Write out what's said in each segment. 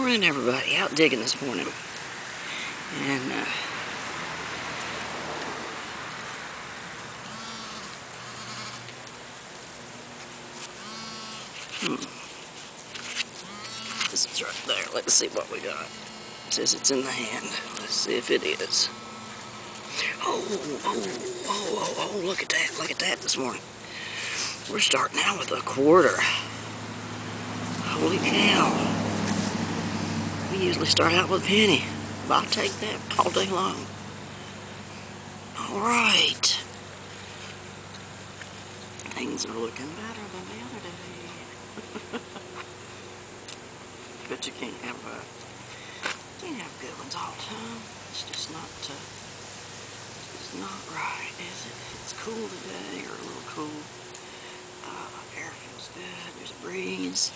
Morning, everybody. Out digging this morning. And, this is right there. Let's see what we got. It says it's in the hand. Let's see if it is. Oh, look at that. Look at that this morning. We're starting out with a quarter. Holy cow. We usually start out with a penny. But I'll take that all day long. Alright. Things are looking better than the other day. But you can't have good ones all the time. It's just not right, is it? It's cool today, or a little cool. Air feels good. There's a breeze,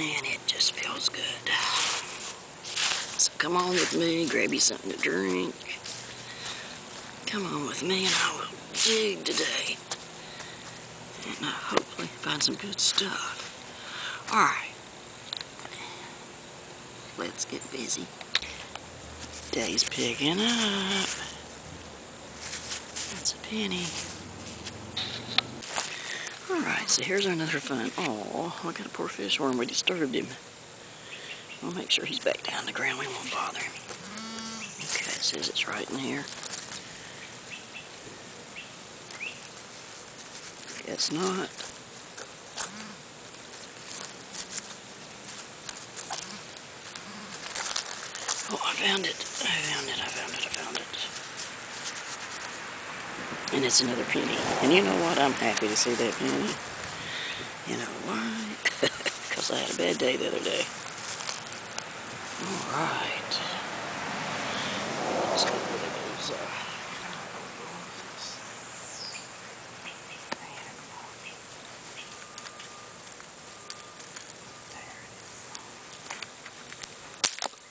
and it just feels good. So come on with me, grab you something to drink. Come on with me, and I will dig today, and hopefully find some good stuff. All right. Let's get busy. Day's picking up. That's a penny. Alright, so here's another fun. Oh, look at a poor fish worm. We disturbed him. We'll make sure he's back down the ground. We won't bother him. Okay, it says it's right in here. Guess not. Oh, I found it. And it's another penny. And you know what? I'm happy to see that penny. You know why? Because I had a bad day the other day. Alright. Let's get rid of those.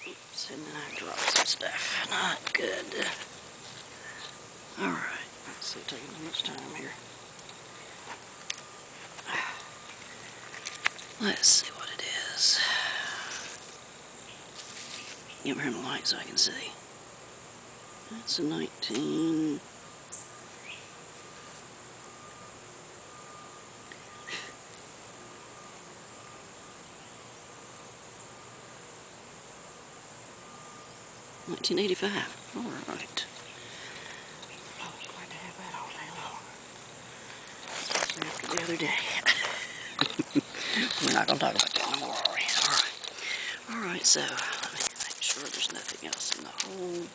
Oops, and then I dropped some stuff. Not good. Alright. Let's see, taking too much time here. Let's see what it is. Get behind the light so I can see. That's a 19. $19.85. All right. Oh, glad to have that all day long. Especially after the other day. We're not going to talk about that no more, are we? All right, so let me make sure there's nothing else in the hole.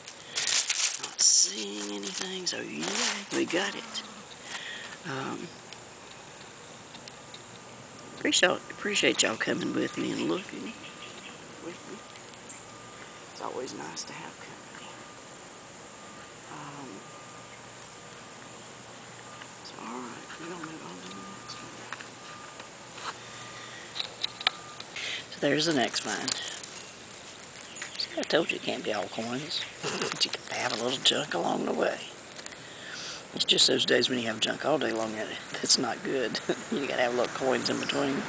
Not seeing anything, so yeah, we got it. Appreciate y'all coming with me and looking with me. It's always nice to have company. So alright, we're going to move on to the next one. So there's the next find. See, I told you it can't be all coins. But you can have a little junk along the way. It's just those days when you have junk all day long, that's not good. You gotta have little coins in between.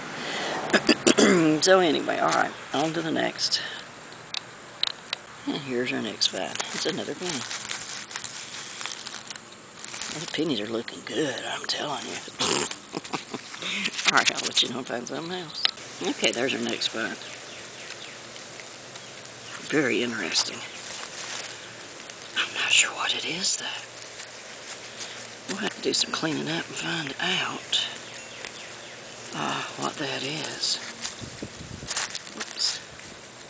So anyway, alright, on to the next. And here's our next find. It's another penny. Those pennies are looking good, I'm telling you. Alright, I'll let you know if I find something else. Okay, there's our next find. Very interesting. I'm not sure what it is, though. We'll have to do some cleaning up and find out what that is. Whoops.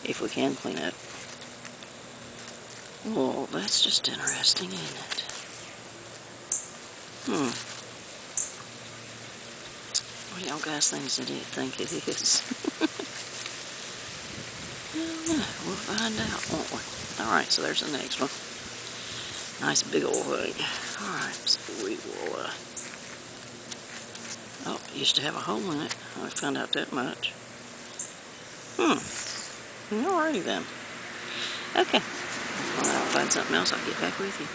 If we can clean up. Well, that's just interesting, isn't it? What do y'all guys think it is? We'll find out, won't we? Alright, so there's the next one. Nice big old thing. Alright, so we will, oh, it used to have a hole in it. I found out that much. Alrighty then. Okay. Well, I'll find something else, I'll get back with you.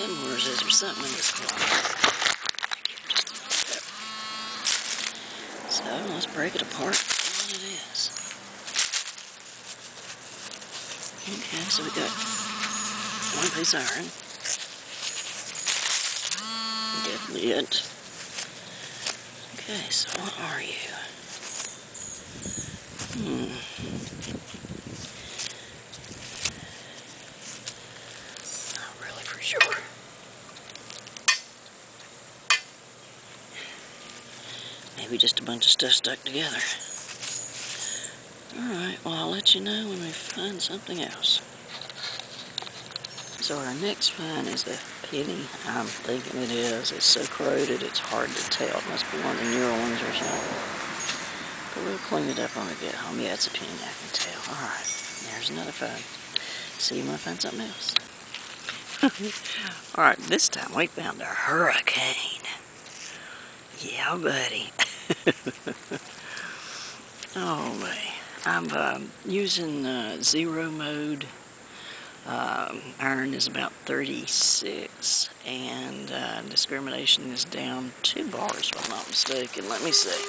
Them words, is there something in this cloth? So So let's break it apart. See what it is. Okay, so we got one piece of iron. Definitely it. Okay, so what are you? Not really for sure. Maybe just a bunch of stuff stuck together. Alright, well I'll let you know when we find something else. So our next find is a penny. I'm thinking it is. It's so corroded it's hard to tell. It must be one of the newer ones or something. But we'll clean it up when we get home. Yeah, it's a penny, I can tell. Alright, there's another find. See you when I find something else. Alright, this time we found a hurricane. Yeah, buddy. Oh, man. I'm using zero mode. Iron is about 36, and discrimination is down 2 bars, if I'm not mistaken. Let me see.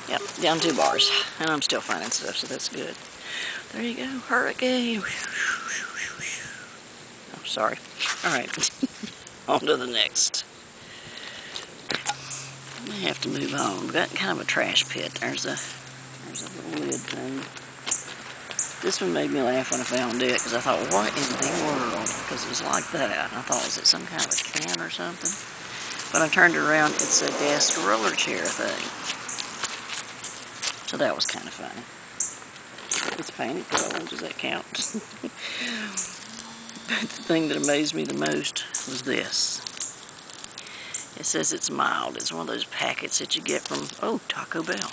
Yep, down 2 bars, and I'm still finding stuff, so that's good. There you go, hurricane. Oh, sorry. All right, on to the next. I may have to move on. We've got kind of a trash pit. There's a little lid thing. This one made me laugh when I found it, because I thought, what in the world? Because it's like that. I thought, is it some kind of a can or something? But I turned it around, it's a desk roller chair thing. So that was kind of funny. It's painted gold, does that count? But the thing that amazed me the most was this. It says it's mild. It's one of those packets that you get from, oh, Taco Bell.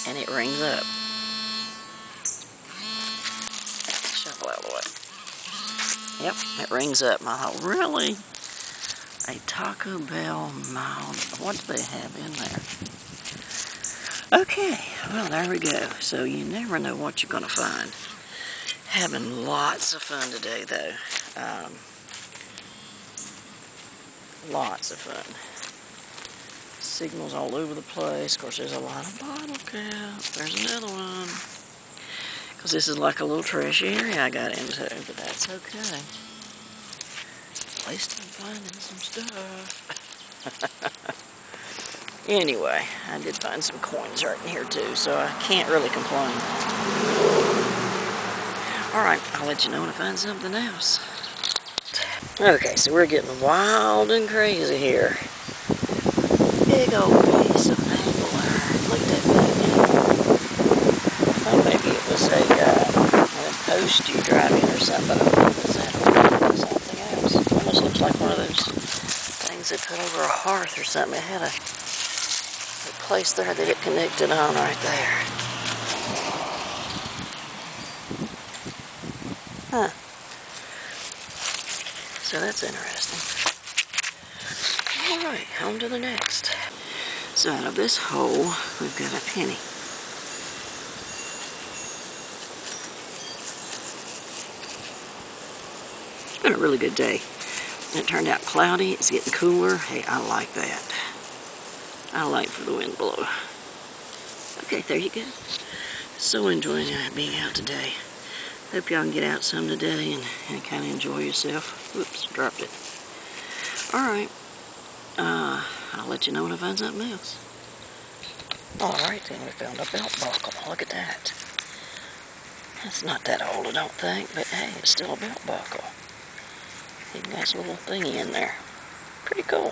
And it rings up. Shuffle out of the way. Yep, it rings up. And I thought, really? A Taco Bell mild? What do they have in there? Okay, well, there we go. So you never know what you're going to find. Having lots of fun today, though. Lots of fun. Signals all over the place. Of course, there's a lot of bottle caps. There's another one. Because this is like a little trashy area I got into, but that's okay. At least I'm finding some stuff. Anyway, I did find some coins right in here too, so I can't really complain. Alright, I'll let you know when I find something else. Okay, so we're getting wild and crazy here. Big old piece of angler. Look at that thing. Oh, maybe it was a post you drive in or something. Was that something else? It almost looks like one of those things they put over a hearth or something. It had a place there that it connected on right there. Huh. So that's interesting. Alright, on to the next. So out of this hole, we've got a penny. It's been a really good day. It turned out cloudy, it's getting cooler. Hey, I like that. I like for the wind to blow. Okay, there you go. So enjoying being out today. Hope y'all can get out some today and kind of enjoy yourself. Whoops, dropped it. Alright. I'll let you know when I find something else. Alright, then we found a belt buckle. Look at that. It's not that old, I don't think, but hey, it's still a belt buckle. It has a little thingy in there. Pretty cool.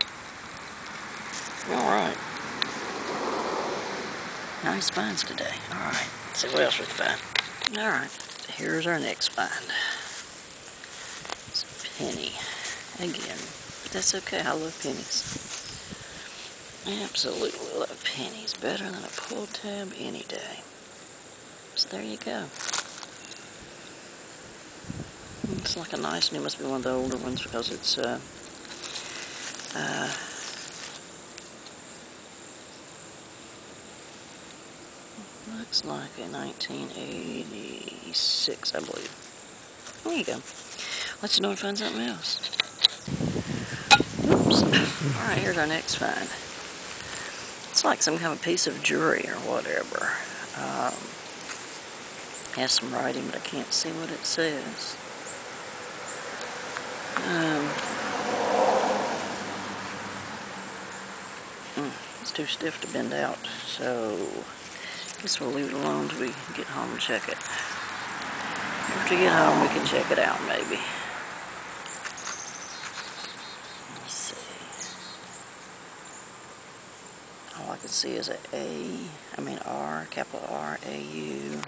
Alright. Nice finds today. Alright, let's see what else we can find. Alright, here's our next find. It's a penny. Again, but that's okay, I love pennies. Absolutely love pennies. Better than a pull tab any day. So there you go. It's like a nice one. It must be one of the older ones because it's looks like a 1986, I believe. There you go. Let you know if I find something else. Alright, here's our next find. It's like some kind of piece of jewelry or whatever. Has some writing, but I can't see what it says. It's too stiff to bend out, so I guess we'll leave it alone until we get home and check it. After we get home, we can check it out, maybe. Let's see. All I can see is a R, capital R, A-U.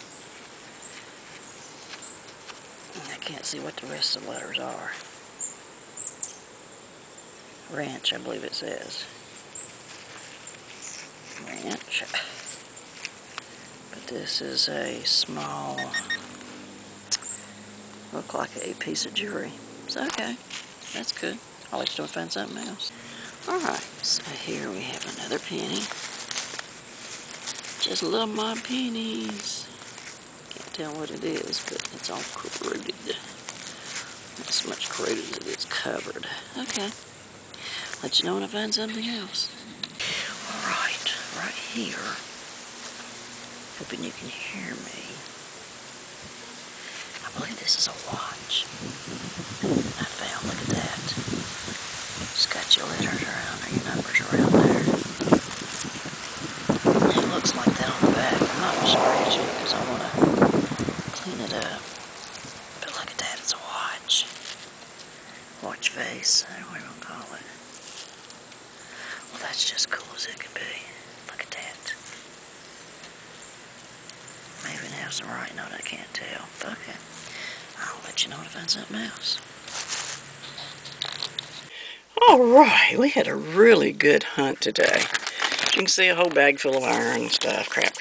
I can't see what the rest of the letters are. Ranch, I believe it says. Ranch. But this is a small, look like a piece of jewelry. It's okay. That's good. I'll let you know if I find something else. Alright, so here we have another penny. Just love my pennies. Can't tell what it is, but it's all corroded. Not so much corroded as it is covered. Okay. Let you know when I find something else. Alright, right here. Hoping you can hear me. I believe this is a watch. I found, look at that. It's got your letters around there, your numbers around there. It looks like that on the back. I'm not going to scratch it because I want to clean it up. But look at that, it's a watch. Watch face, I don't know what I'm going to call it. Well, that's just cool as it could be. Look at that. Maybe it has some writing on it, I can't tell. Okay. I'll let you know when I find something else. Alright, we had a really good hunt today. You can see a whole bag full of iron and stuff. Crap.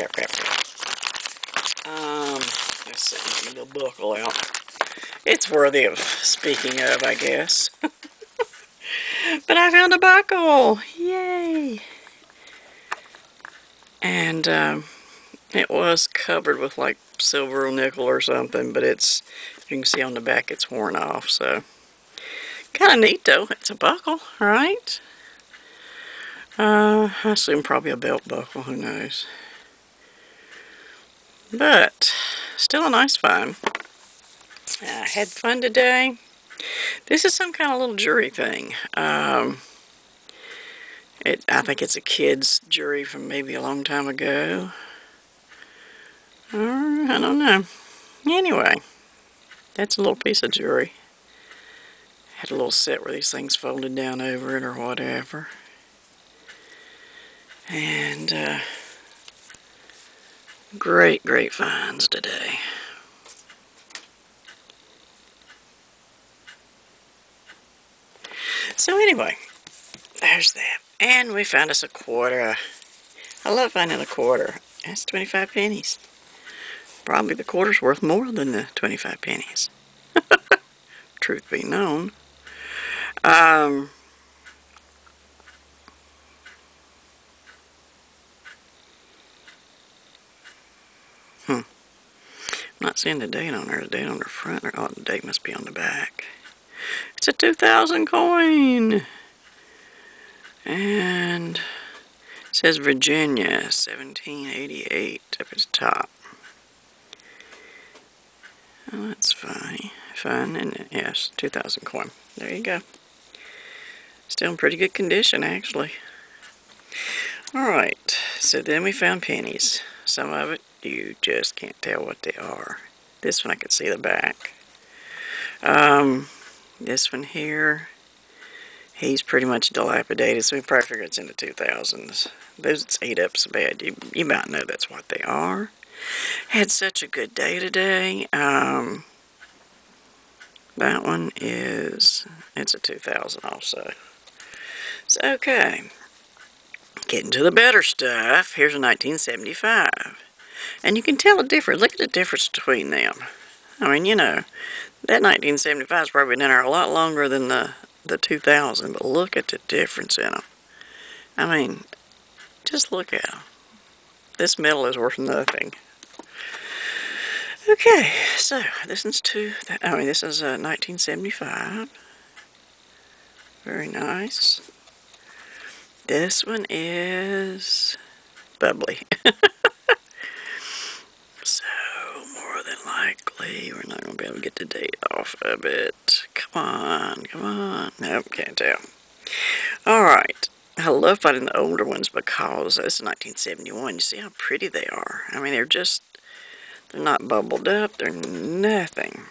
Let's see, let me go buckle out. It's worthy of speaking of, I guess. But I found a buckle! Yay! And, it was covered with like silver or nickel or something, but it's, you can see on the back it's worn off, so. Kind of neat though, it's a buckle, right? I assume probably a belt buckle, who knows. But, still a nice find. I had fun today. This is some kind of little jewelry thing. I think it's a kid's jewelry from maybe a long time ago. I don't know. Anyway, that's a little piece of jewelry. Had a little set where these things folded down over it or whatever. And great finds today. So anyway, there's that. And we found us a quarter. I love finding a quarter. That's 25 pennies. Probably the quarter's worth more than the 25 pennies. Truth be known. I'm not seeing the date on there. The date on the front, or oh, the date must be on the back. It's a 2000 coin. And it says Virginia, 1788 up at the top. Oh, that's funny. Fun, and yes, 2000 coin. There you go. Still in pretty good condition, actually. Alright, so then we found pennies. Some of it, you just can't tell what they are. This one I could see the back. This one here, he's pretty much dilapidated, so we probably figure it's in the 2000s. Those it's ate up so bad, you might know that's what they are. Had such a good day today. That one is, it's a 2000 also. So, okay. Getting to the better stuff. Here's a 1975. And you can tell the difference. Look at the difference between them. I mean, you know, that 1975 has probably been in there a lot longer than the 2000, but look at the difference in them. I mean, just look at them. This metal is worth nothing. Okay, so this is this is 1975. Very nice. This one is bubbly. So, more than likely, we're not going to be able to get the date off of it. Come on, come on. Nope, can't tell. Alright. I love finding the older ones because this is 1971. You see how pretty they are. I mean, they're not bubbled up. They're nothing.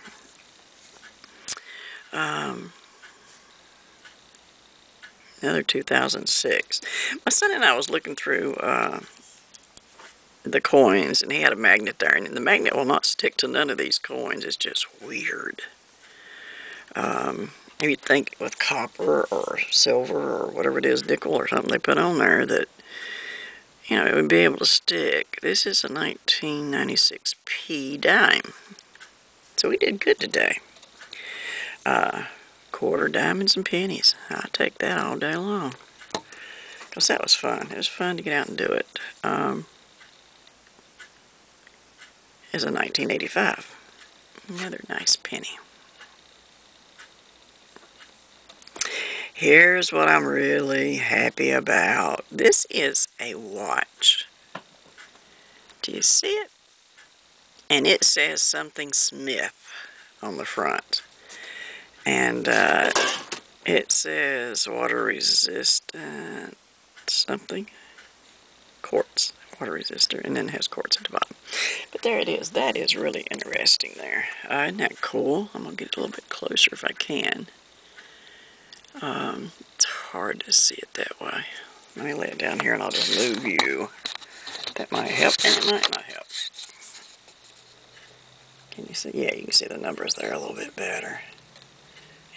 Another 2006. My son and I was looking through the coins, and he had a magnet there, and the magnet will not stick to none of these coins. It's just weird. You'd think with copper or silver or whatever it is, nickel or something they put on there, that, you know, it would be able to stick. This is a 1996p dime. So we did good today. Quarter, diamonds, and pennies. I'll take that all day long. Because that was fun. It was fun to get out and do it. It's a 1985. Another nice penny. Here's what I'm really happy about. This is a watch. Do you see it? And it says something Smith on the front. And it says water resistant something. Quartz. Water resistor. And then it has quartz at the bottom. But there it is. That is really interesting there. Isn't that cool? I'm going to get a little bit closer if I can. It's hard to see it that way. Let me lay it down here and I'll just move you. That might help, and it might not help. Can you see? Yeah, you can see the numbers there a little bit better.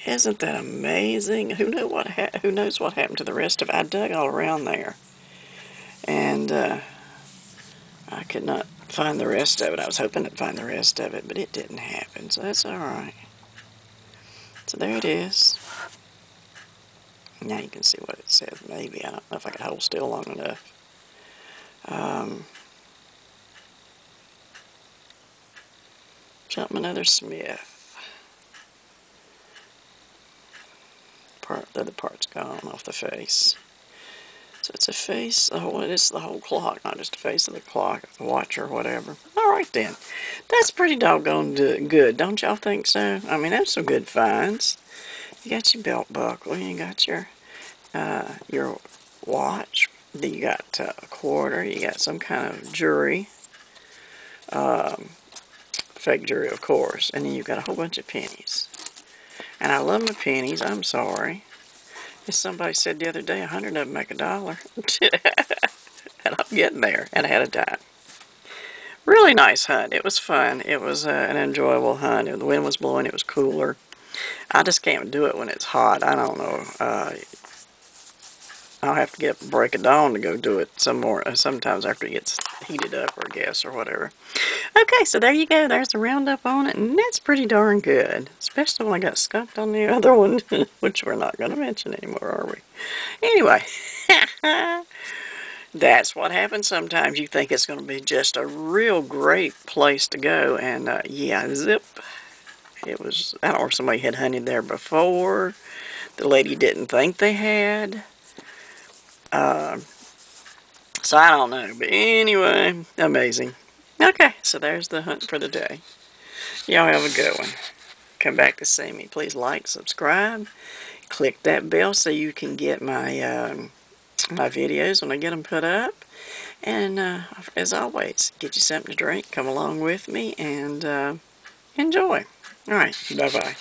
Isn't that amazing? Who knows what happened to the rest of it? I dug all around there, and I could not find the rest of it. I was hoping to find the rest of it, but it didn't happen, so that's all right. So there it is. Now you can see what it says. Maybe. I don't know if I can hold still long enough. Something another Smith. The other part's gone off the face. So it's a face, it's the whole clock, not just a face of the clock, the watch or whatever. Alright then. That's pretty doggone good, don't y'all think so? I mean, that's some good finds. You got your belt buckle, you got your watch, you got a quarter, you got some kind of jewelry, fake jewelry of course, and then you've got a whole bunch of pennies. And I love my pennies, I'm sorry. As somebody said the other day, 100 of them make $1. And I'm getting there, and I had a dime. Really nice hunt. It was fun. It was an enjoyable hunt. The wind was blowing, it was cooler. I just can't do it when it's hot. I don't know. I'll have to get up break of dawn to go do it sometimes after it gets heated up, or gas or whatever. Okay, so there you go. There's the roundup on it, and that's pretty darn good. Especially when I got skunked on the other one, which we're not going to mention anymore, are we? Anyway, that's what happens sometimes. You think it's going to be just a real great place to go, and yeah, zip. It was, I don't know if somebody had hunted there before. The lady didn't think they had. So I don't know, but anyway, amazing. Okay, so there's the hunt for the day. Y'all have a good one. Come back to see me. Please like, subscribe, click that bell so you can get my my videos when I get them put up. And as always, get you something to drink, come along with me, and enjoy. All right, bye-bye.